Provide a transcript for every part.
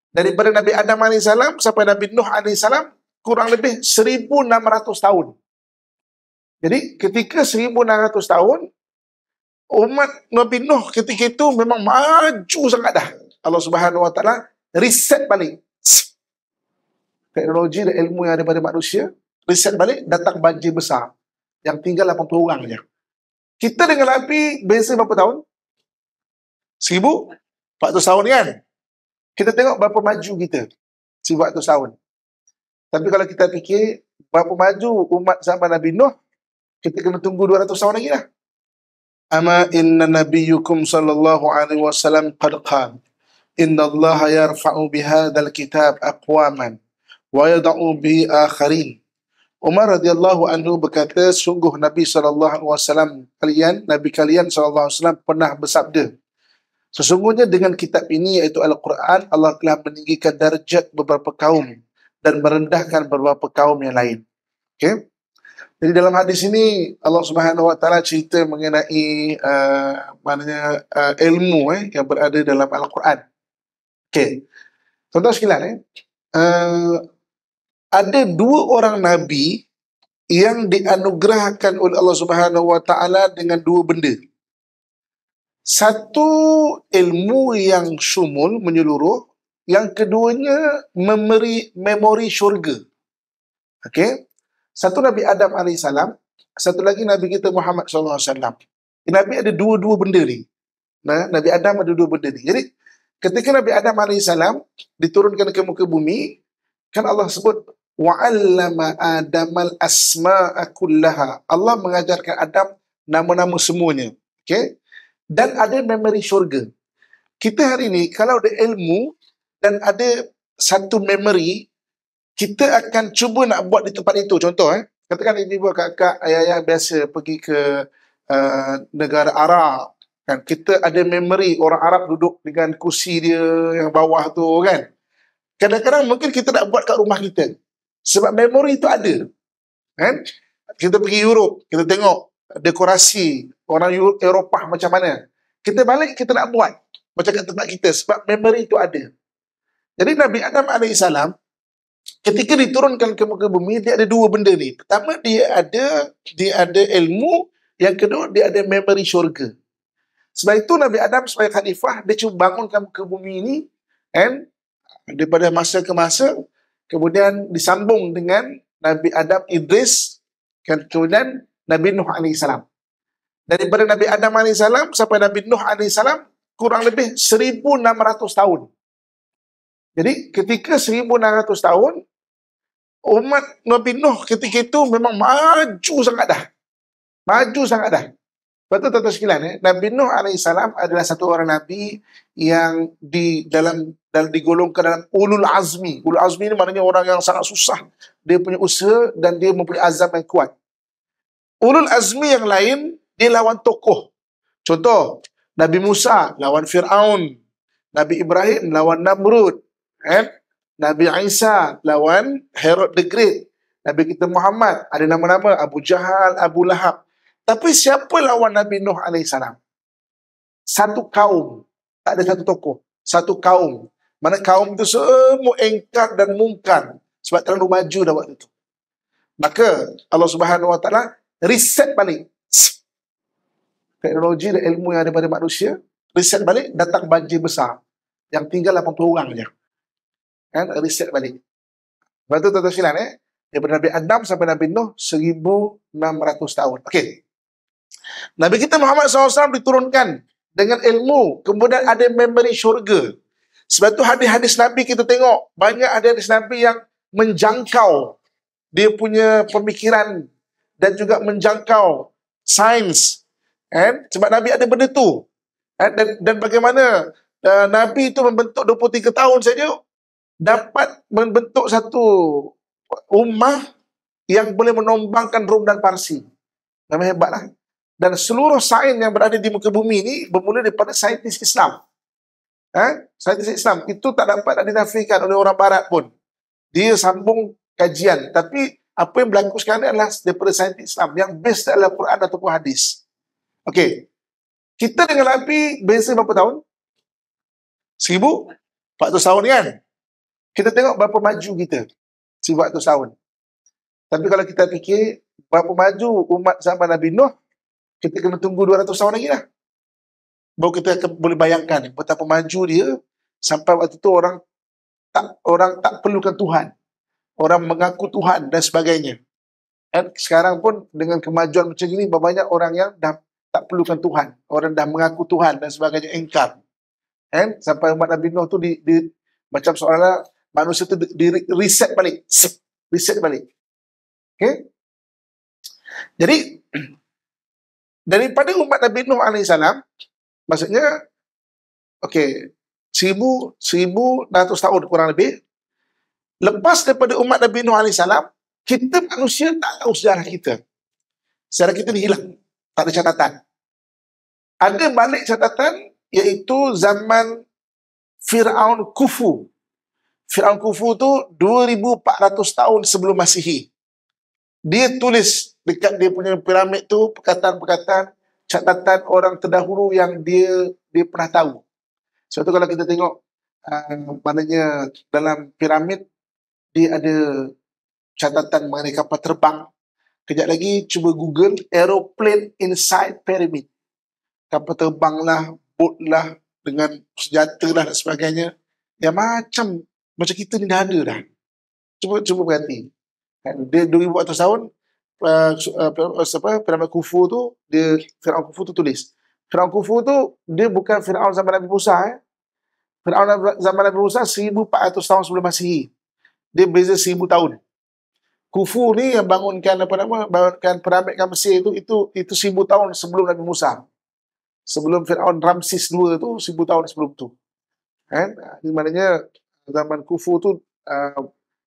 Daripada Nabi Adam AS sampai Nabi Nuh AS kurang lebih 1.600 tahun. Jadi ketika 1.600 tahun, umat Nabi Nuh ketika itu memang maju sangat dah. Allah Subhanahu Wa Taala reset balik teknologi dan ilmu yang ada pada manusia, reset balik, datang banjir besar yang tinggal 80 orang saja. Kita dengan Nabi beza berapa tahun? 1.400 tahun kan? Kita tengok berapa maju kita 1.400 tahun. Tapi kalau kita fikir berapa maju umat zaman Nabi Nuh, kita kena tunggu 200 tahun lagi lah. Ama inna nabiyyukum sallallahu alaihi wasallam qad qala inna Allah yarfa'u bihadzal kitab aqwaman wa yad'u bi akharin. Umar radhiyallahu anhu berkata, sungguh Nabi sallallahu alaihi wasallam Nabi kalian sallallahu alaihi wasallam pernah bersabda, sesungguhnya dengan kitab ini iaitu Al-Quran, Allah telah meninggikan darjat beberapa kaum dan merendahkan beberapa kaum yang lain. Okey. Jadi dalam hadis ini Allah Subhanahu Wa Taala cerita mengenai ilmu yang berada dalam Al-Quran. Okey. Tuan-tuan sekalian, ada dua orang nabi yang dianugerahkan oleh Allah Subhanahu Wa Taala dengan dua benda. Satu, ilmu yang syumul, menyeluruh. Yang keduanya, memori syurga. Okey. Satu Nabi Adam AS, satu lagi Nabi kita Muhammad SAW. Nabi ada dua-dua benda ni. Nabi Adam ada dua benda ni. Jadi, ketika Nabi Adam AS diturunkan ke muka bumi, kan Allah sebut, wa'allama Adamal asma'a kullaha. Allah mengajarkan Adam nama-nama semuanya. Okey. Dan ada memori syurga. Kita hari ini, kalau ada ilmu dan ada satu memori, kita akan cuba nak buat di tempat itu. Contoh, katakan ibu kakak, ayah-ayah biasa pergi ke negara Arab. Kan? Kita ada memori orang Arab duduk dengan kursi dia yang bawah tu kan. Kadang-kadang mungkin kita nak buat kat rumah kita. Sebab memori itu ada. Kan? Kita pergi Europe, kita tengok dekorasi orang Eropah macam mana. Kita balik, kita nak buat macam kat tempat kita. Sebab memori itu ada. Jadi Nabi Adam AS, ketika diturunkan ke muka bumi, dia ada dua benda ni. Pertama, dia ada ilmu. Yang kedua, dia ada memori syurga. Sebab itu Nabi Adam sebagai khalifah, dia cuba bangunkan muka bumi ini, and daripada masa ke masa, kemudian disambung dengan Nabi Adam Idris, kemudian Nabi Nuh AS. Daripada Nabi Adam AS sampai Nabi Nuh AS, kurang lebih 1.600 tahun. Jadi ketika 1.600 tahun, umat Nabi Nuh ketika itu memang maju sangat dah. Maju sangat dah. Betul tuan-tuan sekalian, Nabi Nuh AS adalah satu orang Nabi yang digolongkan dalam ulul azmi. Ulul azmi ini maknanya orang yang sangat susah. Dia punya usaha dan dia mempunyai azam yang kuat. Ulul azmi yang lain, dia lawan tokoh. Contoh, Nabi Musa lawan Fir'aun. Nabi Ibrahim lawan Namrud. Nabi Isa lawan Herod the Great. Nabi kita Muhammad ada nama-nama Abu Jahal, Abu Lahab. Tapi siapa lawan Nabi Nuh AS? Satu kaum. Tak ada satu tokoh. Satu kaum. Mana kaum itu semua engkar dan mungkar. Sebab terlalu maju dah waktu itu. Maka Allah Subhanahu Wa Taala reset balik teknologi dan ilmu yang ada pada manusia, reset balik, datang banjir besar yang tinggal 80 orang saja. Kan? Reset balik. Lepas tu tuan-tuan sekalian, daripada Nabi Adam sampai Nabi Nuh 1.600 tahun. Okey. Nabi kita Muhammad SAW diturunkan dengan ilmu, kemudian ada memori syurga. Sebab tu hadis-hadis Nabi kita tengok, banyak hadis Nabi yang menjangkau dia punya pemikiran dan juga menjangkau sains. Sebab Nabi ada benda tu. Dan bagaimana Nabi itu membentuk 23 tahun saja dapat membentuk satu ummah yang boleh menombangkan Rom dan Parsi. Namanya hebatlah. Dan seluruh sains yang berada di muka bumi ini bermula daripada saintis Islam. Saintis Islam itu tak dapat dinafikan oleh orang barat pun. Dia sambung kajian. Tapi apa yang berlaku sekarang adalah daripada saintis Islam yang base dalam Quran ataupun hadis. Okey. Kita dengan Nabi beza berapa tahun? 1.400 tahun kan? Kita tengok berapa maju kita 100 tahun. Tapi kalau kita fikir berapa maju umat zaman Nabi Nuh, kita kena tunggu 200 tahun lagi lah. Baru kita akan boleh bayangkan betapa maju dia sampai waktu tu orang tak perlukan Tuhan. Orang mengaku Tuhan dan sebagainya. Dan sekarang pun dengan kemajuan macam ini, banyak orang yang dah tak perlukan Tuhan. Orang dah mengaku Tuhan dan sebagainya, engkar. Sampai umat Nabi Nuh tu macam seolah manusia tu reset balik. Reset balik. Okay? Jadi, daripada umat Nabi Nuh AS, maksudnya, okay, 1,100 tahun kurang lebih. Lepas daripada umat Nabi Nuh AS, kita manusia tak tahu sejarah kita. Sejarah kita ni hilang. Tak ada catatan. Ada balik catatan, iaitu zaman Fir'aun Khufu. Fir'aun Khufu tu 2,400 tahun sebelum Masihi. Dia tulis dekat dia punya piramid tu perkataan-perkataan, catatan orang terdahulu yang dia pernah tahu. Sebab tu kalau kita tengok maknanya dalam piramid dia ada catatan mengenai kapal terbang. Kejap lagi cuba Google aeroplane inside pyramid. Kapal terbang lah, boat lah, dengan senjata lah dan sebagainya. Yang macam kita ni dah ada dah. Cuba berhati. Dia 2,400 tahun, piramid Khufu tu, Fir'aun Khufu tu tulis. Fir'aun Khufu tu, dia bukan Fir'aun zaman Nabi Musa. Fir'aun zaman Nabi Musa 1,400 tahun sebelum Masihi. Dia beza 1,000 tahun. Khufu ni yang bangunkan piramid kat Mesir itu 1,000 tahun sebelum Nabi Musa. Sebelum Fir'aun Ramses II tu 1,000 tahun sebelum tu. Ini maknanya zaman Khufu tu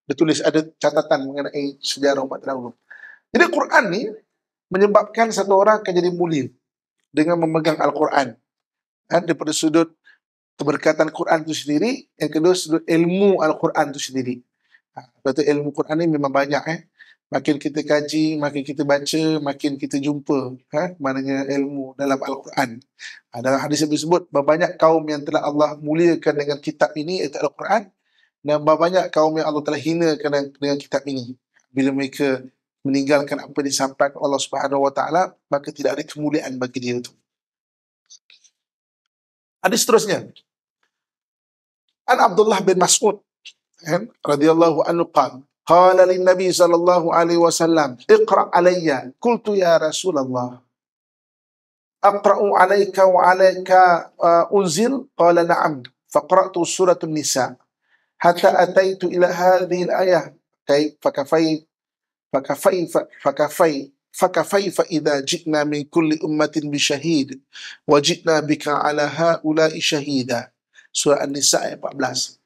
ditulis, ada catatan mengenai sejarah umat terdahulu. Jadi Quran ni menyebabkan satu orang akan jadi mulia dengan memegang Al-Quran. Daripada sudut keberkatan Quran itu sendiri, yang kedua sudut ilmu Al-Quran itu sendiri. Sebab tu ilmu Quran ni memang banyak. Makin kita kaji, makin kita baca, makin kita jumpa maknanya ilmu dalam Al-Quran. Dalam hadis yang disebut, banyak kaum yang telah Allah muliakan dengan kitab ini, iaitu Al-Quran, dan banyak kaum yang Allah telah hinakan dengan kitab ini. Bila mereka meninggalkan apa yang disampaikan Allah Subhanahu Wa Taala, maka tidak ada kemuliaan bagi dia itu. Hadis seterusnya, An Abdullah bin Mas'ud radhiyallahu anhu qala lin Nabi sallallahu alaihi wasallam, "Iqra' alayya." Qultu ya Rasulullah, "Aqra'u alayka wa alayka unzil?" Qala na'am. Faqra'tu surah An-Nisa hatta ataitu ila hadhihi al-ayah, fakafaifa idza ji'na min kulli ummatin bi syahid wa ji'na bika ala haula'i syahida. Surah An-Nisa ayat 14.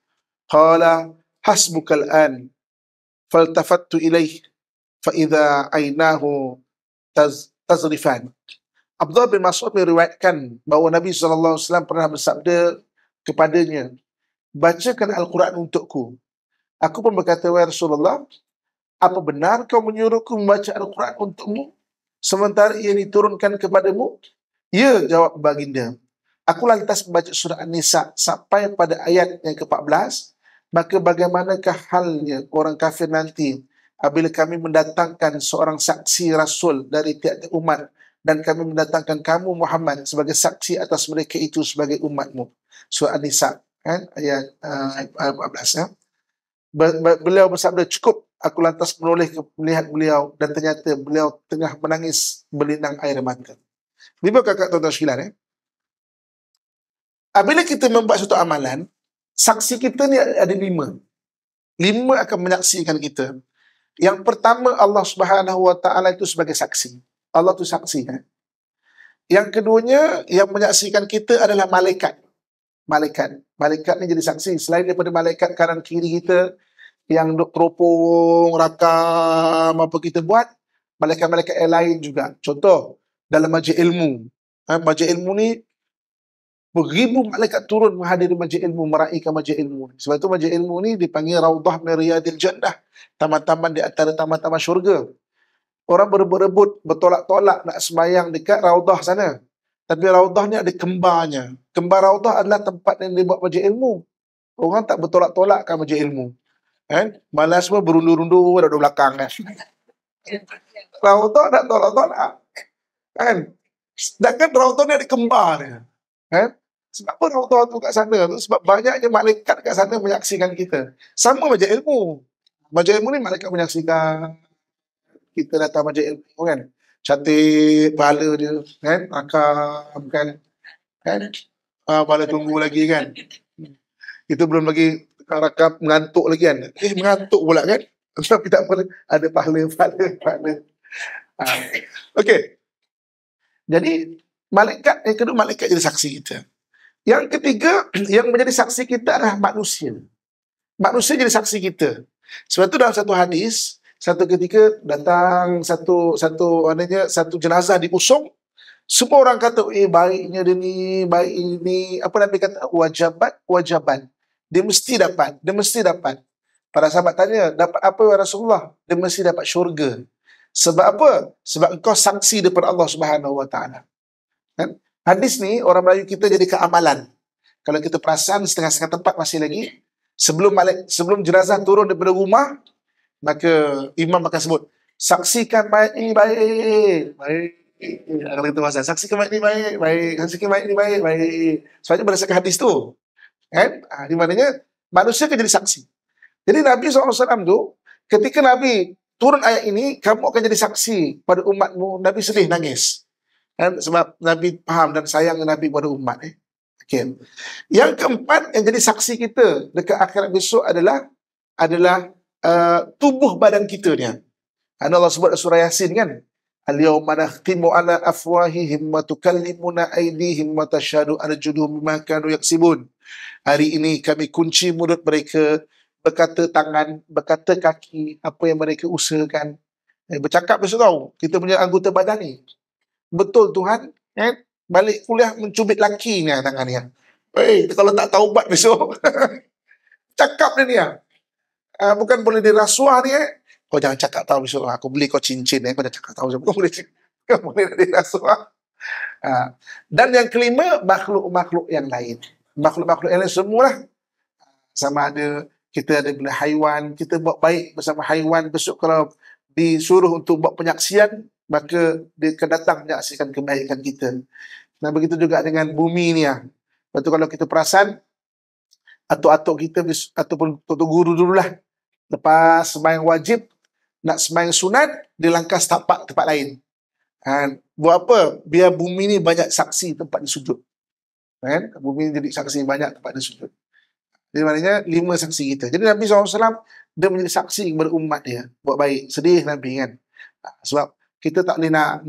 Qala hasbukal an, faltafattu ilaih fa idza ainahu tazrifan. Abdullah bin Mas'ud meriwayatkan bahawa Nabi SAW pernah bersabda kepadanya, "Bacakan Al-Quran untukku." Aku pun berkata, "Wahai Rasulullah, apa benar kau menyuruhku membaca Al-Quran untukmu sementara ia diturunkan kepadamu?" "Ya," jawab baginda. Aku lantas membaca surah An-Nisa sampai pada ayat yang ke-14. Maka bagaimanakah halnya orang kafir nanti apabila kami mendatangkan seorang saksi Rasul dari tiap-tiap umat dan kami mendatangkan kamu Muhammad sebagai saksi atas mereka itu sebagai umatmu. Surah An-Nisa ayat 14. Beliau bersabda, "Cukup." Aku lantas menoleh melihat beliau dan ternyata beliau tengah menangis berlinang air mata. Lima kakak tuan-tuan sekalian. Apabila kita membuat suatu amalan, saksi kita ni ada 5. 5 akan menyaksikan kita. Yang pertama, Allah Subhanahu Wa Taala itu sebagai saksi. Allah itu saksi. Yang keduanya, yang menyaksikan kita adalah malaikat. Malaikat ni jadi saksi. Selain daripada malaikat kanan kiri kita yang duk teropong, rakam apa kita buat, malaikat-malaikat yang lain juga. Contoh, dalam majlis ilmu. Majlis ilmu ni beribu malaikat turun menghadiri majlis ilmu, meraihkan majlis ilmu. Sebab itu majlis ilmu ni dipanggil Raudah min Riyadil Jannah, taman-taman di antara taman-taman syurga. Orang berebut-rebut, bertolak-tolak nak sembahyang dekat Raudah sana. Tapi Raudah ni ada kembarnya. Kembar Raudah adalah tempat yang dibuat majlis ilmu. Orang tak bertolak-tolakkan majlis ilmu. Kan? Malas semua berundur-undur duduk belakang kan. Rauta tak tolak-tolak. Kan? Sedangkan rauta ni ada kembar dia. Kan? Sebab apa rauta tu kat sana tu? Sebab banyaknya malaikat kat sana menyaksikan kita. Sama majlis ilmu. Majlis ilmu ni malaikat menyaksikan kita datang majlis ilmu kan. Cantik pahala dia. Kan? Rakam kan. Kan? Pahala tunggu lagi kan. Kita belum lagi rakam mengantuk lagi kan. Mengantuk pula kan. Sebab kita ada pahala. Okey. Jadi malaikat yang kedua, malaikat jadi saksi kita. Yang ketiga, yang menjadi saksi kita adalah manusia. Manusia jadi saksi kita. Sebab itu dalam satu hadis, satu ketika datang satu jenazah diusung, semua orang kata, baiknya dia ni, baik ini. Apa Nabi kata? Wajaban. Dia mesti dapat. Para sahabat tanya, dapat apa ya Rasulullah? Dia mesti dapat syurga. Sebab apa? Sebab engkau saksi daripada Allah Subhanahu Wa Taala. Kan? Hadis ni orang Melayu kita jadi keamalan. Kalau kita perasan setengah-setengah tempat masih lagi, sebelum jenazah turun daripada rumah, maka imam akan sebut, saksikan mayat ini baik. Kalau kita perasan, saksikan mayat ini baik. Saksikan mayat ini baik. Sebabnya berdasarkan hadis tu. Kan? Di mananya manusia akan jadi saksi. Jadi Nabi SAW tu, ketika Nabi turun ayat ini, kamu akan jadi saksi pada umatmu. Nabi sedih, nangis. Kan? Sebab Nabi faham dan sayang Nabi pada umat. Okay. Yang keempat yang jadi saksi kita dekat akhirat besok adalah tubuh badan kita ni. Allah sebut surah Yasin kan. Al-yawma nakhtimu ala afwahihim wa tukallimuna aydihim wa tashhadu arjuluhum bima kanu yaksibun. Hari ini kami kunci mulut mereka, berkata tangan, berkata kaki, apa yang mereka usahakan. Bercakap besok tahu, kita punya anggota badan ni. Betul Tuhan, balik kuliah mencubit laki ni tangan ni. Kalau tak taubat besok, cakap dia ni. Bukan boleh dirasuah ni. Kau jangan cakap tahu besok, aku beli kau cincin, kau jangan cakap tahu. Kau boleh dirasuah. Dan yang kelima, makhluk-makhluk yang lain. Makhluk-makhluk yang lain semualah. Sama ada kita ada bila haiwan, kita buat baik bersama haiwan, besok kalau disuruh untuk buat penyaksian, maka dia akan datang menyaksikan kebaikan kita. Dan begitu juga dengan bumi ni. Lepas tu kalau kita perasan, atuk-atuk kita ataupun atuk guru dululah, lepas sembahyang wajib, nak sembahyang sunat, dia langkah setapak tempat lain. Buat apa? Biar bumi ni banyak saksi tempat dia sujud. Bumi ni jadi saksi banyak tempat dia sujud. Jadi maknanya 5 saksi kita. Jadi Nabi SAW dia menjadi saksi kepada umat dia. Buat baik. Sedih Nabi kan. Sebab kita tak boleh nak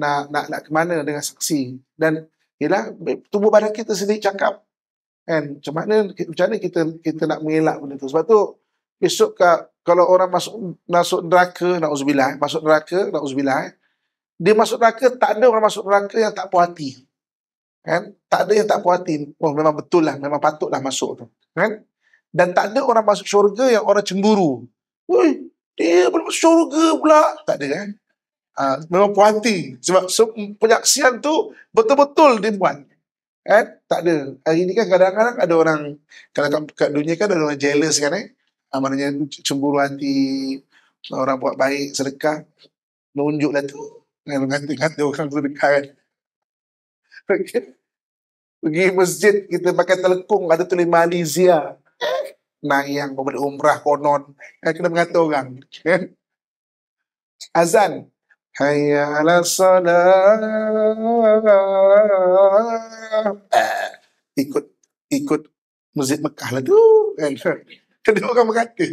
ke mana dengan saksi. Dan ialah tubuh badan kita sendiri cakap. Kan? Macam mana kita nak mengelak benda tu. Sebab tu besok kalau orang masuk neraka, na'udzubillah, dia masuk neraka, tak ada orang masuk neraka yang tak puas hati. Kan? Tak ada yang tak puas hati. Memang betul lah, memang patutlah masuk tu. Kan? Dan tak ada orang masuk syurga yang orang cemburu. Woi, dia belum masuk syurga pula. Tak ada kan? Memang puas hati. Sebab penyaksian tu betul-betul dia buat. Tak ada. Hari ni kan kadang-kadang ada orang, kalau kat dunia kan ada orang jealous kan maknanya cemburu hati. Orang buat baik, sedekah, menunjuklah tu. Ganti-ganti orang sedekah kan. Pergi masjid, kita pakai telekung, ada tulis Malaysia. Nak yang berbalik umrah konon. Kena mengata orang. Azan. Hayya ala salah. Ikut masjid Mekah lah tu. Kena orang berkata.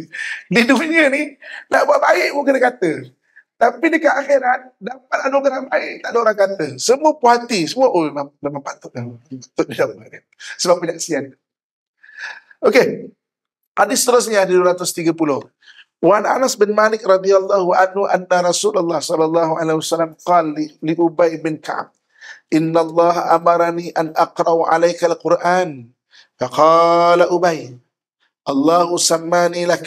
Di dunia ni, nak buat baik pun kena kata. Tapi dekat akhirat, dapat anugerah baik, tak ada orang kata. Semua puas hati, semua, memang patut. Sebab penyaksian. Okey. Hadis seterusnya di 230. Wa Anas bin Malik radhiyallahu anhu anna Rasulullah sallallahu alaihi wasallam qala li Ubay bin Ka'ab, "Inna Allah amarani an aqra'u 'alaika al-Qur'an." Faqala Ubay, "Allahu sammani lak."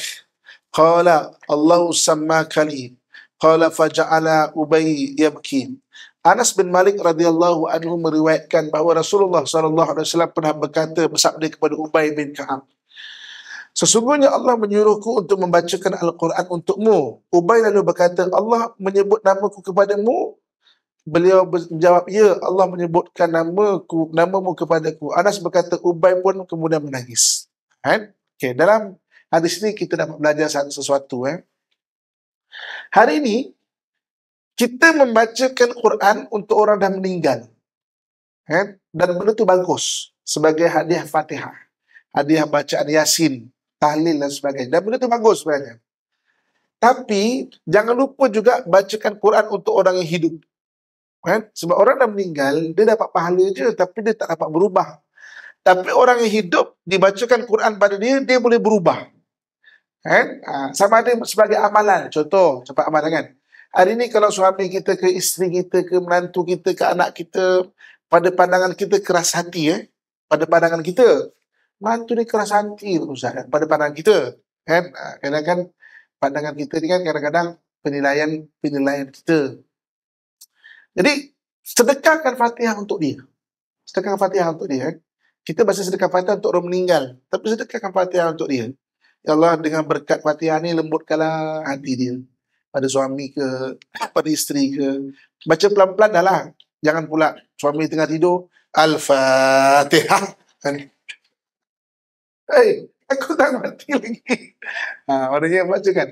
Qala, "Allahu sammaka li." Qala faja'ala Ubay yabki. Anas bin Malik radhiyallahu anhu meriwayatkan bahawa Rasulullah sallallahu alaihi wasallam pernah bersabda kepada Ubay bin Ka'ab, Sesungguhnya Allah menyuruhku untuk membacakan Al-Quran untukmu. Ubay lalu berkata, Allah menyebut namaku kepadamu. Beliau menjawab, ya, Allah menyebutkan namamu kepadaku. Anas berkata, Ubay pun kemudian menangis. Okay, dalam hadis ini kita dapat belajar sesuatu. Hari ini, kita membacakan Quran untuk orang dah meninggal. Dan benda itu bagus. Sebagai hadiah Fatihah. Hadiah bacaan Yasin, tahlil dan sebagainya. Dan benda itu bagus sebenarnya. Tapi, jangan lupa juga bacakan Quran untuk orang yang hidup. Sebab orang dah meninggal, dia dapat pahala je, tapi dia tak dapat berubah. Tapi orang yang hidup, dibacakan Quran pada dia, dia boleh berubah. Sama ada sebagai amalan. Contoh, cepat amalan kan. Hari ni kalau suami kita ke isteri kita, ke menantu kita, ke anak kita, pada pandangan kita keras hati. Pada pandangan kita, menantu ni keras hati, Ustaz, pada pandangan kita. Kadang-kadang pandangan kita ni kan kadang-kadang penilaian kita. Jadi, sedekahkan Fatihah untuk dia. Sedekahkan Fatihah untuk dia. Kita baca sedekah Fatihah untuk orang meninggal. Tapi sedekahkan Fatihah untuk dia. Ya Allah, dengan berkat Fatihah ni, lembutkanlah hati dia. Pada suami ke, pada isteri ke. Baca pelan-pelan dah lah. Jangan pula suami tengah tidur. Al-Fatihah. Aku tak mati lagi. Maknanya bacakan.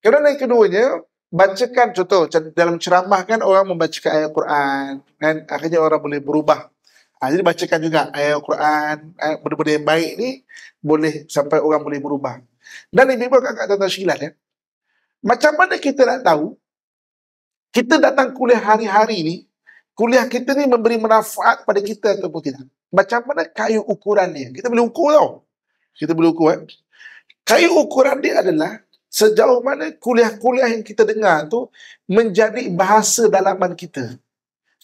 Kerana yang keduanya, bacakan, contoh dalam ceramah kan orang membacakan ayat Quran kan, akhirnya orang boleh berubah. Jadi bacakan juga ayat Quran, benda-benda yang baik ni boleh sampai orang boleh berubah. Dan ini pun kakak tuan-tuan sekalian, macam mana kita nak tahu kita datang kuliah hari-hari ni, kuliah kita ni memberi manfaat pada kita ataupun tidak? Macam mana kayu ukuran dia? Kita boleh ukur tau. Kita boleh ukur. Kayu ukuran dia adalah sejauh mana kuliah-kuliah yang kita dengar tu menjadi bahasa dalaman kita.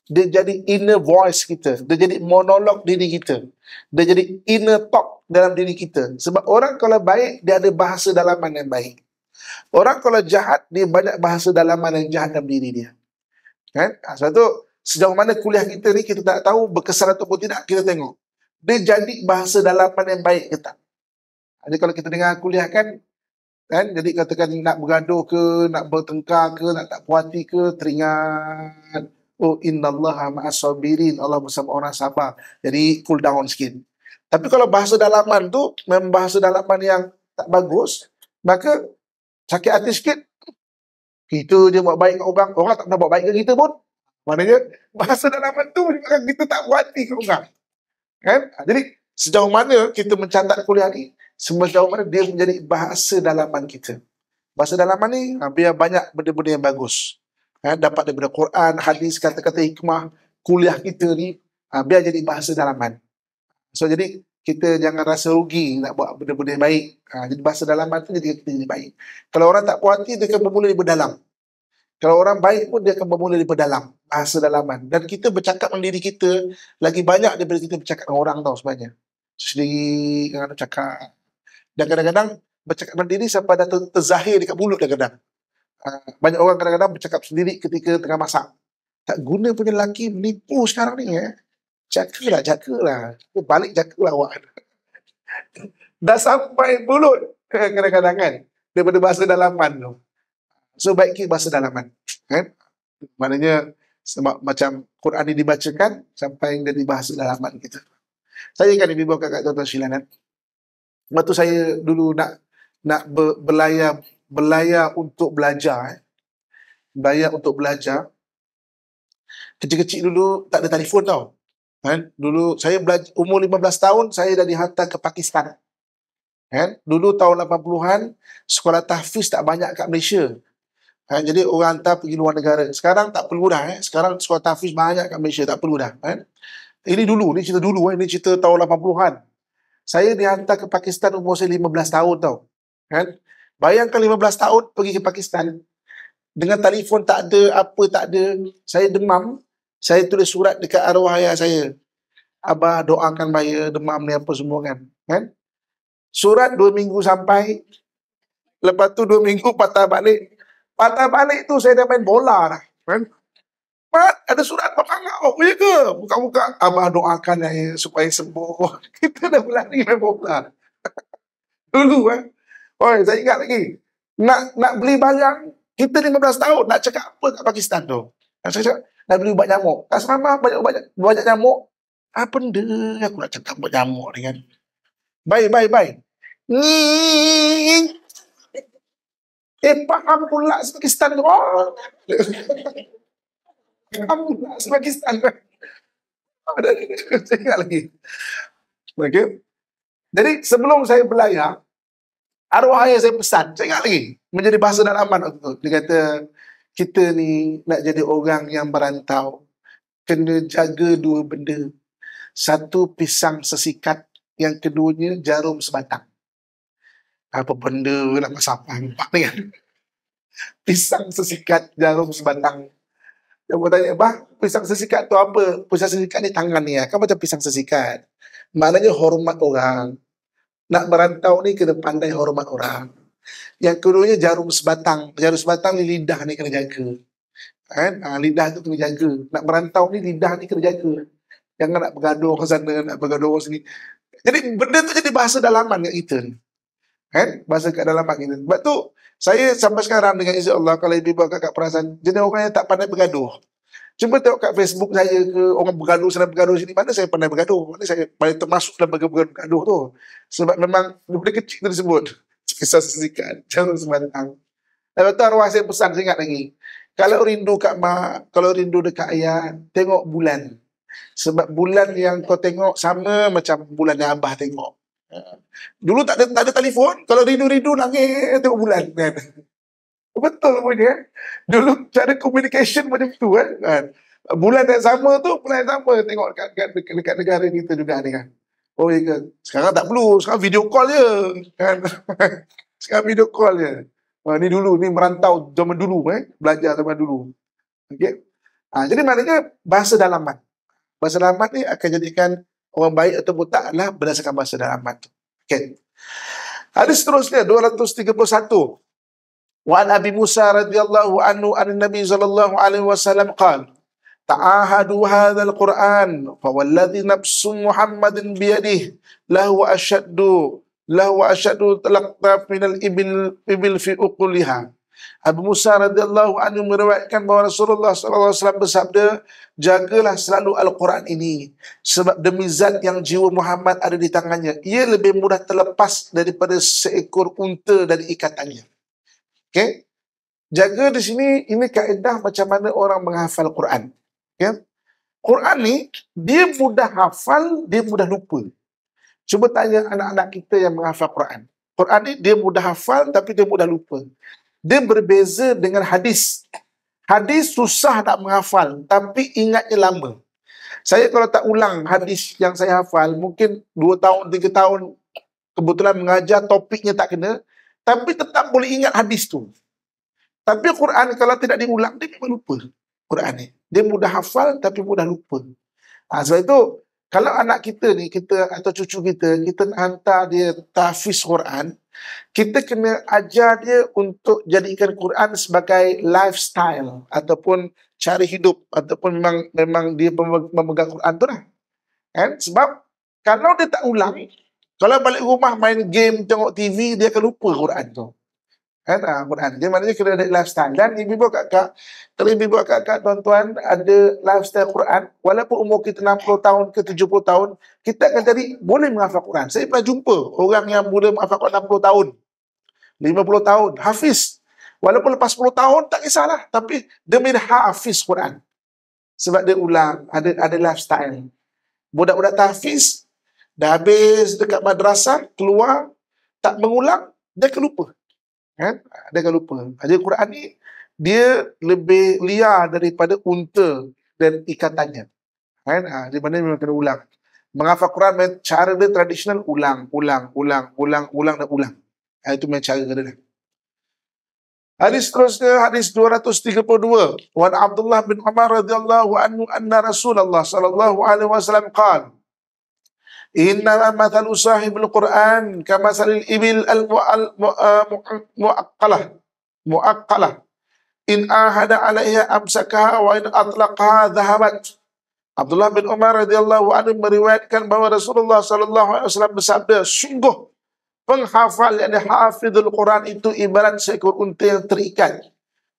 Dia jadi inner voice kita. Dia jadi monolog diri kita. Dia jadi inner talk dalam diri kita. Sebab orang kalau baik, dia ada bahasa dalaman yang baik. Orang kalau jahat, dia banyak bahasa dalaman yang jahat dalam diri dia. Sebab tu, sejauh mana kuliah kita ni, kita tak tahu berkesan ataupun tidak, kita tengok. Dia jadi bahasa dalaman yang baik ke tak? Jadi kalau kita dengar kuliah kan, jadi katakan nak bergaduh ke, nak bertengkar ke, nak tak puas hati ke, teringat, oh innallaha ma'as sabirin, Allah bersama orang sabar. Jadi cool down sikit. Tapi kalau bahasa dalaman tu memang bahasa dalaman yang tak bagus, maka sakit hati sikit. Kita je buat baik dengan orang, orang tak pernah buat baik dengan kita pun. Maknanya bahasa dalaman tu menyebabkan kita tak puas hati ke orang. Jadi sejauh mana kita mencatat kuliah ni, sejauh mana dia menjadi bahasa dalaman kita. Bahasa dalaman ni, biar banyak benda-benda yang bagus. Dapat daripada Quran, hadis, kata-kata hikmah, kuliah kita ni, biar jadi bahasa dalaman. So, jadi kita jangan rasa rugi nak buat benda-benda yang baik. Jadi bahasa dalaman tu jadi kita jadi baik. Kalau orang tak puas hati, dia akan bermula daripada dalam. Kalau orang baik pun, dia akan bermula daripada dalam. Bahasa dalaman. Dan kita bercakap dengan diri kita, lagi banyak daripada kita bercakap dengan orang tau sebenarnya. Sendiri, kadang-kadang cakap. Dan kadang-kadang bercakap dengan diri sampai dah terzahir dekat mulut kadang-kadang. Banyak orang kadang-kadang bercakap sendiri ketika tengah masak. Tak guna punya lelaki menipu sekarang ni. Jagalah. Balik jagalah awak. Dah sampai mulut kadang-kadang kan. Daripada bahasa dalaman tu. So baik bahasa dalaman. Maknanya macam Quran ini dibacakan sampai dari bahasa dalaman kita. Saya kan ibu kakak tuan-tuan sekalian. Waktu saya dulu nak berlayar untuk belajar. Berlayar untuk belajar. Kecil-kecil dulu tak ada telefon tau. Dulu saya belajar, umur 15 tahun saya dah dihantar ke Pakistan. Dulu tahun 80-an sekolah tahfiz tak banyak kat Malaysia. Jadi orang hantar pergi luar negara. Sekarang tak perlu dah. Sekarang sekolah tahfiz banyak kat Malaysia, tak perlu dah. Ini cerita dulu. Ini cerita tahun 80-an. Saya dihantar ke Pakistan umur saya 15 tahun tau. Bayangkan 15 tahun pergi ke Pakistan. Dengan telefon tak ada, apa tak ada. Saya demam. Saya tulis surat dekat arwah ayah saya. Abah doakan saya demam ni apa semua kan. Surat 2 minggu sampai. Lepas tu 2 minggu patah balik. Patah balik tu saya dah main bola dah. Mat, ada surat Pak Angau. Ya ke? Buka-buka. Abah doakan saya supaya sembuh. Kita dah berlari main bola. Dulu oi, saya ingat lagi. Nak beli barang, kita 15 tahun nak cakap apa kat Pakistan tu. Saya cakap nak beli ubat nyamuk. Kat Serama banyak nyamuk. Apa benda aku nak cakap ubat nyamuk ni kan. Bye. Ni faham pula Pakistan tu. Oh. Faham pula Pakistan tu. Saya ingat lagi. Okay. Jadi sebelum saya belayar, arwah ayah saya pesan, saya ingat lagi, menjadi bahasa dalaman waktu tu. Dia kata, kita ni nak jadi orang yang berantau, kena jaga dua benda. Satu, pisang sesikat. Yang keduanya, jarum sebatang. Apa benda nak masapah empat ni kan? Pisang sesikat, jarum sebatang. Dia pun tanya, bah, pisang sesikat tu apa? Pisang sesikat ni tangan ni kan macam pisang sesikat. Maknanya hormat orang. Nak berantau ni kena pandai hormat orang. Yang keduanya jarum sebatang. Jarum sebatang ni lidah ni kena jaga. Kan? Lidah tu kena jaga. Nak berantau ni lidah ni kena jaga. Jangan nak bergaduh ke sana, nak bergaduh ke sini. Jadi benda tu jadi bahasa dalaman kat kita ni. Kan? Bahasa kat dalaman kita. Sebab tu saya sampai sekarang dengan izin Allah, kalau ibu kakak perasan, jenis orang yang tak pandai bergaduh. Cuba tengok kat Facebook saya ke, orang bergaduh sana bergaduh sini, mana saya pandai bergaduh, mana saya paling termasuk dalam bergaduh tu. Sebab memang benda kecil tu disebut kisah sesikat, jarum sebatang. Lepas tu arwah saya pesan, saya ingat lagi, kalau rindu kat mak, kalau rindu dekat ayah, tengok bulan. Sebab bulan yang kau tengok sama macam bulan yang abah tengok. Dulu tak ada telefon, kalau rindu-rindu nangis tengok bulan kan. Betul punya. Dulu cara communication macam tu kan. Bulan yang sama tu, bulan yang sama tengok dekat negara kita juga ni kan. Oh ya kan. Sekarang tak perlu, sekarang video call je kan. Sekarang video call je. Ni dulu, ni merantau zaman dulu belajar zaman dulu. Okey. Jadi maknanya bahasa dalaman. Bahasa dalaman ni akan jadikan orang baik atau tak adalah berdasarkan bahasa dalaman tu. Okey. Hadis seterusnya 231. Wa an Abi Musa radhiyallahu anhu an Nabi sallallahu alaihi wasallam qala ta'ahadu hadzal Qur'an fa walladhi nafsu Muhammadin bi yadihi lahu ashaddu talaqta min al-ibil fi uquliha. Abu Musa radhiyallahu anhu meriwayatkan bahawa Rasulullah sallallahu alaihi wasallam bersabda, jagalah selalu Al-Quran ini sebab demi zat yang jiwa Muhammad ada di tangannya, ia lebih mudah terlepas daripada seekor unta dari ikatannya. Okey. Jaga di sini, ini kaedah macam mana orang menghafal Quran. Okay? Quran ni, dia mudah hafal, dia mudah lupa. Cuba tanya anak-anak kita yang menghafal Quran. Quran ni, dia mudah hafal, tapi dia mudah lupa. Dia berbeza dengan hadis. Hadis susah nak menghafal, tapi ingatnya lama. Saya kalau tak ulang hadis yang saya hafal, mungkin 2 tahun, 3 tahun, kebetulan mengajar, topiknya tak kena, tapi tetap boleh ingat hadis tu. Tapi Quran kalau tidak diulang, dia memang lupa. Quran ni. Dia mudah hafal, tapi mudah lupa. Sebab itu, kalau anak kita ni, kita atau cucu kita nak hantar dia tahfiz Quran, kita kena ajar dia untuk jadikan Quran sebagai lifestyle, ataupun cara hidup, ataupun memang dia memegang Quran tu lah. Kan? Sebab, kalau dia tak ulang, kalau balik rumah main game, tengok TV, dia akan lupa Quran tu. Kan? Quran. Dia maknanya kena ada lifestyle. Dan ibu-ibu kakak, kalau ibu-ibu kakak, tuan-tuan, ada lifestyle Quran, walaupun umur kita 60 tahun ke 70 tahun, kita akan jadi boleh menghafal Quran. Saya pernah jumpa orang yang mula menghafal Quran 60 tahun, 50 tahun, hafiz. Walaupun lepas 10 tahun, tak kisahlah. Tapi demi hafiz Quran. Sebab dia ulang, ada lifestyle. Budak-budak tahfiz, dah habis dekat madrasah, keluar, tak mengulang, dia akan lupa. Kan? Dia akan lupa. Jadi Quran ni, dia lebih liar daripada unta dan ikatannya. Kan? Di mana memang kena ulang. Menghafal Quran, cara dia tradisional, ulang dan ulang. Itu memang cara dia. Hadis seterusnya, hadis 232. Wan Abdullah bin Umar radhiyallahu anhu anna Rasulullah sallallahu alaihi wasallam qala inna mathalu sahibul Quran kamathalil ibil muaqqalah in ahada 'alaiha amsakaha wa in atlaqaha dhahabat. Abdullah bin Umar radhiyallahu anhu meriwayatkan bahawa Rasulullah sallallahu alaihi wasallam bersabda, sungguh Penghafal yang hafizul Quran itu ibarat seekor unta yang terikat.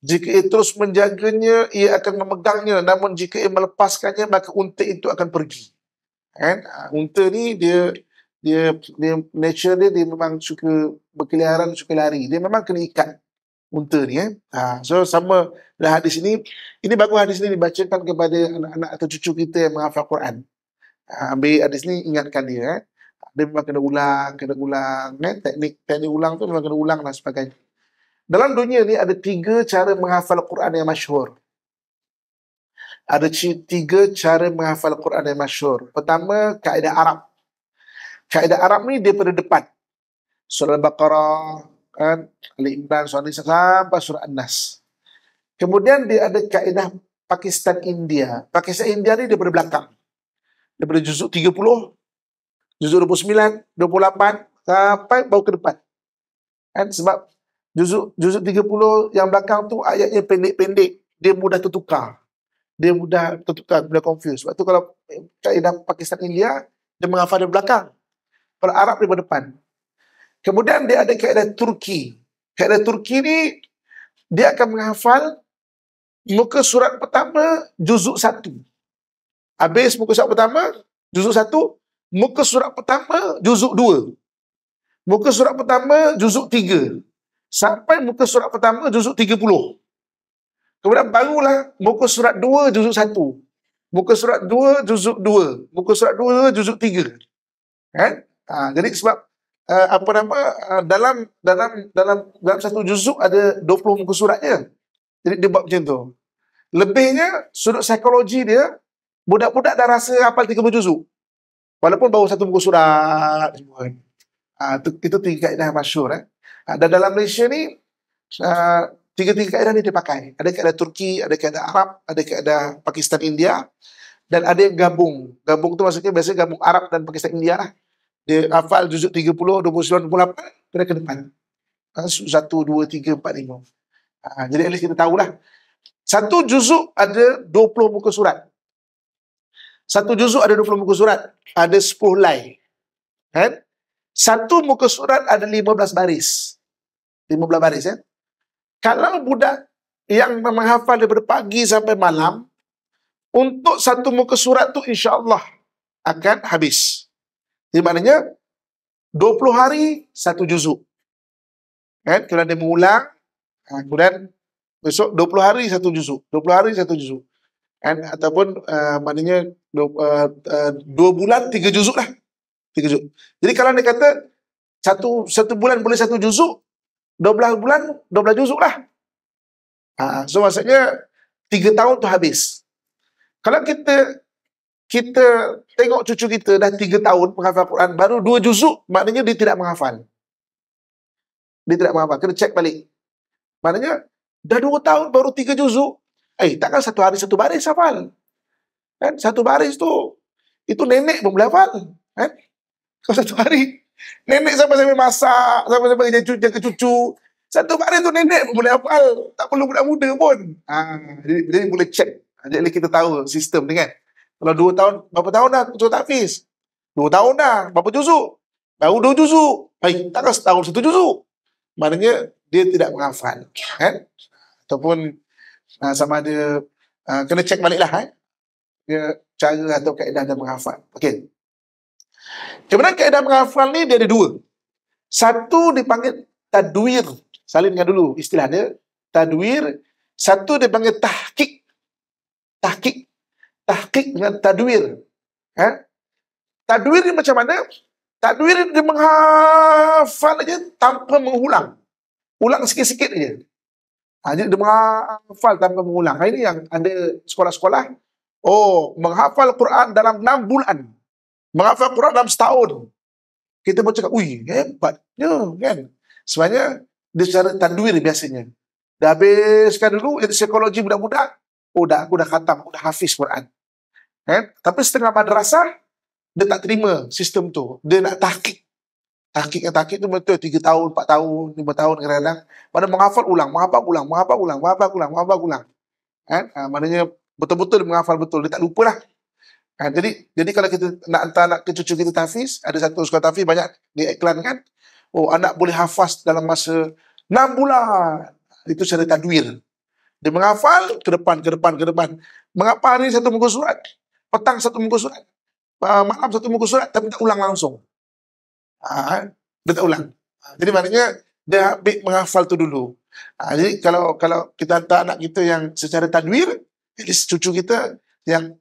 Jika ia terus menjaganya, ia akan memegangnya. Namun jika ia melepaskannya, maka unta itu akan pergi. Kan? Unta ni dia nature dia memang suka berkeliaran, suka lari. Dia memang kena ikat unta ni. So sama dalam hadis ini bagus hadis ni dibacakan kepada anak-anak atau cucu kita yang menghafal Quran. Ambil hadis ni, ingatkan dia. Dia memang kena ulang. Teknik ulang tu memang kena ulang dan sebagainya. Dalam dunia ni ada 3 cara menghafal Quran yang masyhur. Ada 3 cara menghafal Quran yang masyhur. Pertama, kaedah Arab. Kaedah Arab ni daripada depan. Surah Al-Baqarah, kan, Ali Imran, Surah Nisa sampai Surah An-Nas. Kemudian dia ada kaedah Pakistan India. Pakistan India ni daripada belakang. Daripada juzuk 30, juzuk 29, 28 sampai baru ke depan. Kan, sebab juzuk 30 yang belakang tu ayatnya pendek-pendek, dia mudah tertukar. Mudah confuse. Sebab tu kalau kaedah Pakistan India, dia menghafal dari belakang. Kalau Arab dari depan. Kemudian dia ada kaedah Turki. Kaedah Turki ni dia akan menghafal muka surat pertama juzuk 1. Habis muka surat pertama juzuk 1, muka surat pertama juzuk 2. Muka surat pertama juzuk 3. Sampai muka surat pertama juzuk 30. Kemudian barulah muka surat 2 juzuk 1. Muka surat 2 juzuk 2. Muka surat 2 juzuk 3. Kan? Jadi sebab dalam satu juzuk ada 20 muka suratnya. Jadi dia buat macam tu. Lebihnya sudut psikologi dia, budak-budak dah rasa hafal 30 juzuk. Walaupun baru satu muka surat. Itu 3 kaedah masyhur. Dan dalam Malaysia ni 3 kaedah ni dia pakai. Ada kaedah Turki, ada kaedah Arab, ada kaedah Pakistan India, dan ada yang gabung. Gabung tu maksudnya biasanya gabung Arab dan Pakistan India lah. Dia hafal juzuk 30, 29, 28, kena ke depan. 1, 2, 3, 4, 5. Jadi at least kita tahulah. Satu juzuk ada 20 muka surat. Satu juzuk ada 20 muka surat. Ada 10 helai. Kan? Satu muka surat ada 15 baris. 15 baris, ya. Kalau budak yang menghafal daripada pagi sampai malam, untuk satu muka surat tu insya-Allah akan habis. Jadi maknanya 20 hari satu juzuk. Kan? Kalau dia mengulang, kemudian besok 20 hari satu juzuk. 20 hari satu juzuk. Kan? Ataupun maknanya 2 bulan 3 juzuk lah. 3 juzuk. Jadi kalau dia kata satu bulan boleh satu juzuk, 12 bulan 12 juzuk lah. So maksudnya 3 tahun tu habis. Kalau kita tengok cucu kita dah 3 tahun menghafal Quran, baru 2 juzuk, maknanya dia tidak menghafal. Dia tidak menghafal. Kena cek balik. Maknanya dah 2 tahun baru 3 juzuk. Takkan satu hari satu baris hafal. Kan? Satu baris tu, itu nenek pun boleh hafal. Kan? Kalau satu hari, nenek sampai masak, sampai jaga cucu. Satu baris tu nenek pun boleh hafal. Tak perlu budak muda pun. Jadi boleh cek. Jadi kita tahu sistem ni kan. Kalau 2 tahun, berapa tahun dah cucu tahfiz? 2 tahun dah, berapa juzuk? Baru 2 juzuk. Takkan setahun 1 juzuk. Maknanya dia tidak menghafal. Kan? Ataupun sama ada kena cek balik lah. Dia cara atau kaedah dia menghafal. Okey. Kemudian kaedah menghafal ni dia ada 2. Satu dipanggil tadwir. Salin dengar dulu istilah dia. Tadwir. Satu dipanggil tahqiq. Tahqiq dengan tadwir. Tadwir ni macam mana? Tadwir ni dia menghafal aja tanpa mengulang. Ulang sikit-sikit aja. Jadi dia menghafal tanpa mengulang. Ini yang ada sekolah-sekolah. Menghafal Quran dalam 6 bulan. Menghafal Quran dalam setahun. Kita pun cakap, hebatnya kan. Sebenarnya dia secara tadwir biasanya. Dah habiskan dulu, jadi psikologi budak-budak. Aku dah khatam, aku dah hafiz Quran. Tapi setengah madrasah, dia tak terima sistem tu. Dia nak tahqiq. Tahqiq tu betul 3 tahun, 4 tahun, 5 tahun kadang-kadang. Mana menghafal ulang. Maknanya betul-betul dia menghafal betul. Dia tak lupa lah. Jadi kalau kita nak hantar anak ke cucu kita tahfiz, ada satu sekolah tahfiz banyak diiklankan. Oh, anak boleh hafaz dalam masa 6 bulan. Itu cara tadwir. Dia menghafal ke depan, ke depan, ke depan. Mengapa hari satu muka surat? Petang satu muka surat. Malam satu muka surat, tapi tak ulang langsung. Dia tak ulang. Jadi maknanya dia ambil menghafal tu dulu. Jadi kalau kita hantar anak kita yang secara tadwir, jadi cucu kita yang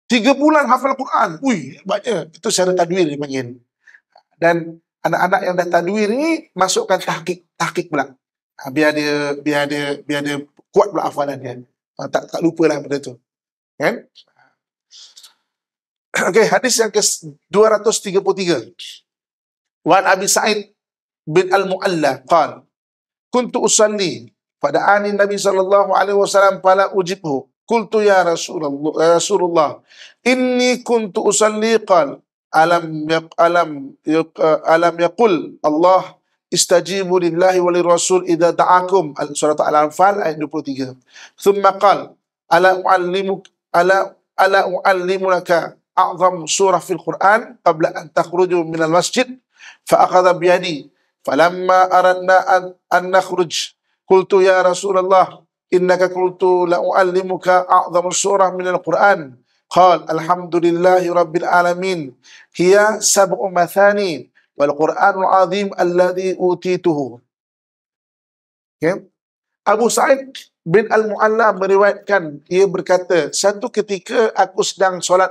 3 bulan hafal Quran. Ui, hebatnya. Itu secara tadwir dipanggil. Dan anak-anak yang dah tadwir ni masukkan tahqiq pula. Biar dia kuat pula hafalan dia. Tak lupalah benda tu. Kan? Okey, hadis yang ke-233. Wa Abi Sa'id bin Al-Mu'alla qala kuntu usalli fada'ani Nabi sallallahu alaihi wasallam fala ujibhu qultu ya Rasulullah inni kuntu usalli qala alam yaqul Allah istajibu lillahi wa lirrasul idza da'akum, surat Al-Anfal ayat 23. Thumma qala ala uallimuka a'zam surah fil Quran qabla an takhruju minal masjid fa akhadha bi yadi falamma aradna an nakhruj qultu ya Rasulullah innaka qultu la uallimuka a'zam surah minal Quran qala alhamdulillahi rabbil alamin hiya sab'u mathani wal Qur'anul azim alladhi utituhu. Okay. Abu Sa'id bin Al-Mu'alla meriwayatkan, ia berkata, satu ketika aku sedang solat,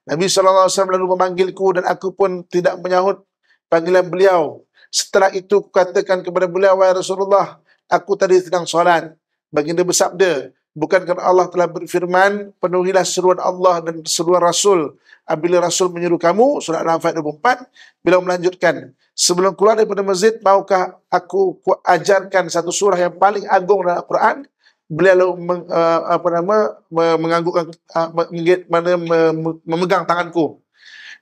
Nabi SAW lalu memanggilku dan aku pun tidak menyahut panggilan beliau. Setelah itu kukatakan kepada beliau, wahai Rasulullah, aku tadi sedang solat. Baginda bersabda, bukankah Allah telah berfirman, penuhilah seruan Allah dan seruan Rasul apabila Rasul menyuruh kamu, surah Al-Anfal 24. Beliau melanjutkan, sebelum keluar daripada masjid, maukah aku ajarkan satu surah yang paling agung dalam Al-Quran? Beliau menganggukkan, memegang tanganku.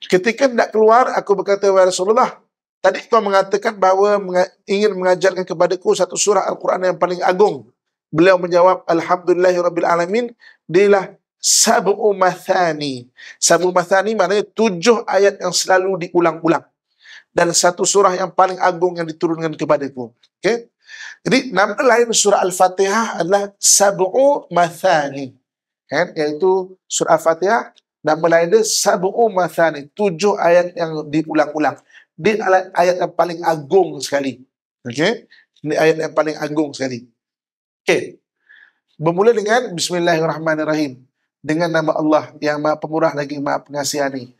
Ketika hendak keluar, aku berkata, wahai Rasulullah, tadi kau mengatakan bahawa ingin mengajarkan kepadaku satu surah Al-Quran yang paling agung. Beliau menjawab, alhamdulillahirabbil alamin, dialah sab'u mathani. Sab'u mathani maknanya 7 ayat yang selalu diulang-ulang. Dan satu surah yang paling agung yang diturunkan kepadaku. Okay? Jadi nama lain surah Al-Fatihah adalah sab'u mathani. Kan? Iaitu surah Al-Fatihah, nama lain dia sab'u mathani. 7 ayat yang diulang-ulang. Dia adalah ayat yang paling agung sekali. Okay? Ini ayat yang paling agung sekali. Okay. Bermula dengan Bismillahirrahmanirrahim. Dengan nama Allah yang Maha Pemurah lagi Maha Pengasihani.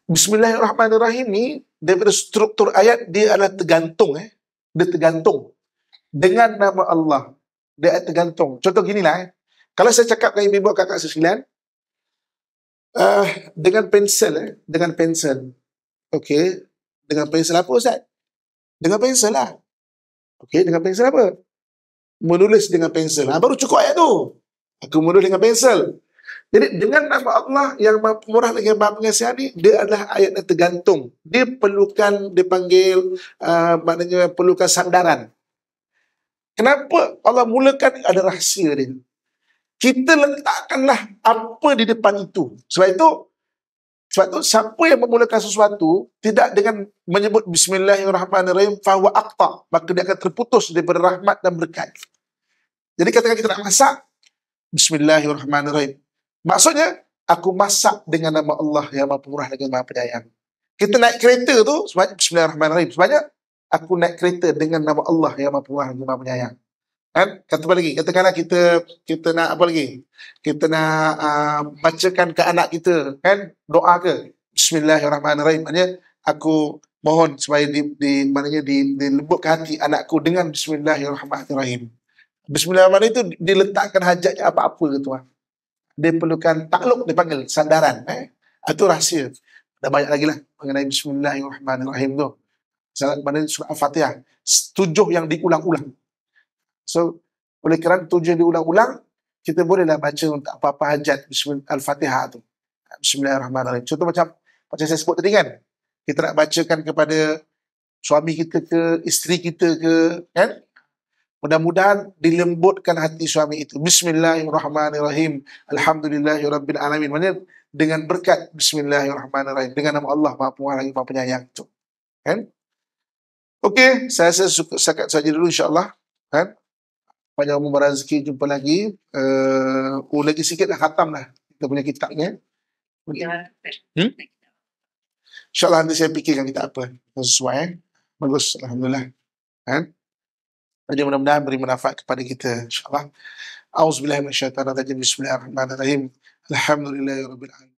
Bismillahirrahmanirrahim ni daripada struktur ayat dia adalah tergantung. Dia tergantung. Dengan nama Allah. Dia tergantung. Contoh ginilah. Kalau saya cakap dengan ibu kakak sekalian, dengan pensel. Dengan pensel. Okey. Dengan pensel apa Ustaz? Dengan pensel lah. Okey, dengan pensel apa? Menulis dengan pensel. Baru cukup ayat tu. Aku menulis dengan pensel. Jadi dengan nama Allah yang Maha Pemurah lagi Maha Pengasihani, dia adalah ayat yang tergantung. Dia perlukan, dipanggil, maknanya perlukan sandaran. Kenapa Allah mulakan? Ada rahsia dia. Kita letakkanlah apa di depan itu. Sebab itu siapa yang memulakan sesuatu tidak dengan menyebut Bismillahirrahmanirrahim fahuwa aqta, maka dia akan terputus daripada rahmat dan berkat. Jadi katakan kita nak masak, Bismillahirrahmanirrahim. Maksudnya, aku masak dengan nama Allah yang Maha Pemurah lagi Maha Penyayang. Kita naik kereta tu, sebabnya Bismillahirrahmanirrahim. Sebabnya, aku naik kereta dengan nama Allah yang Maha Pemurah lagi Maha Penyayang. Kan? Kata apa lagi? Katakanlah kita nak apa lagi? Kita nak bacakan ke anak kita, kan? Doa ke? Bismillahirrahmanirrahim. Maknanya, aku mohon supaya dilembutkan hati anakku dengan Bismillahirrahmanirrahim. Bismillahirrahmanirrahim itu diletakkan hajatnya apa-apa ke tuan. Dia perlukan takluk, dipanggil sandaran. Itu rahsia. Dah banyak lagi lah mengenai Bismillahirrahmanirrahim tu. Mana surah Al-Fatihah. 7 yang diulang-ulang. So, oleh kerana 7 yang diulang-ulang, kita bolehlah baca untuk apa-apa hajat Al-Fatihah tu. Bismillahirrahmanirrahim. Contoh macam saya sebut tadi kan. Kita nak bacakan kepada suami kita ke, isteri kita ke, kan? Mudah-mudahan dilembutkan hati suami itu. Bismillahirrahmanirrahim. Alhamdulillahirabbil alamin. Maksudnya dengan berkat Bismillahirrahmanirrahim. Dengan nama Allah Maha Pemurah lagi Maha Penyayang. Kan? Okey, saya rasa setakat saja dulu insya-Allah, kan. Panjang umur rezeki, jumpa lagi. Lagi sikit dah khatam dah kita punya kitabnya. Hmm? InsyaAllah nanti saya fikirkan kita apa yang sesuai. Bagus, Alhamdulillah. Kan? Jadi mudah-mudahan beri manfaat kepada kita insyaAllah. A'udzubillahi minasyaitonir rajim. Bismillahirrahmanirrahim. Alhamdulillahirabbil alamin.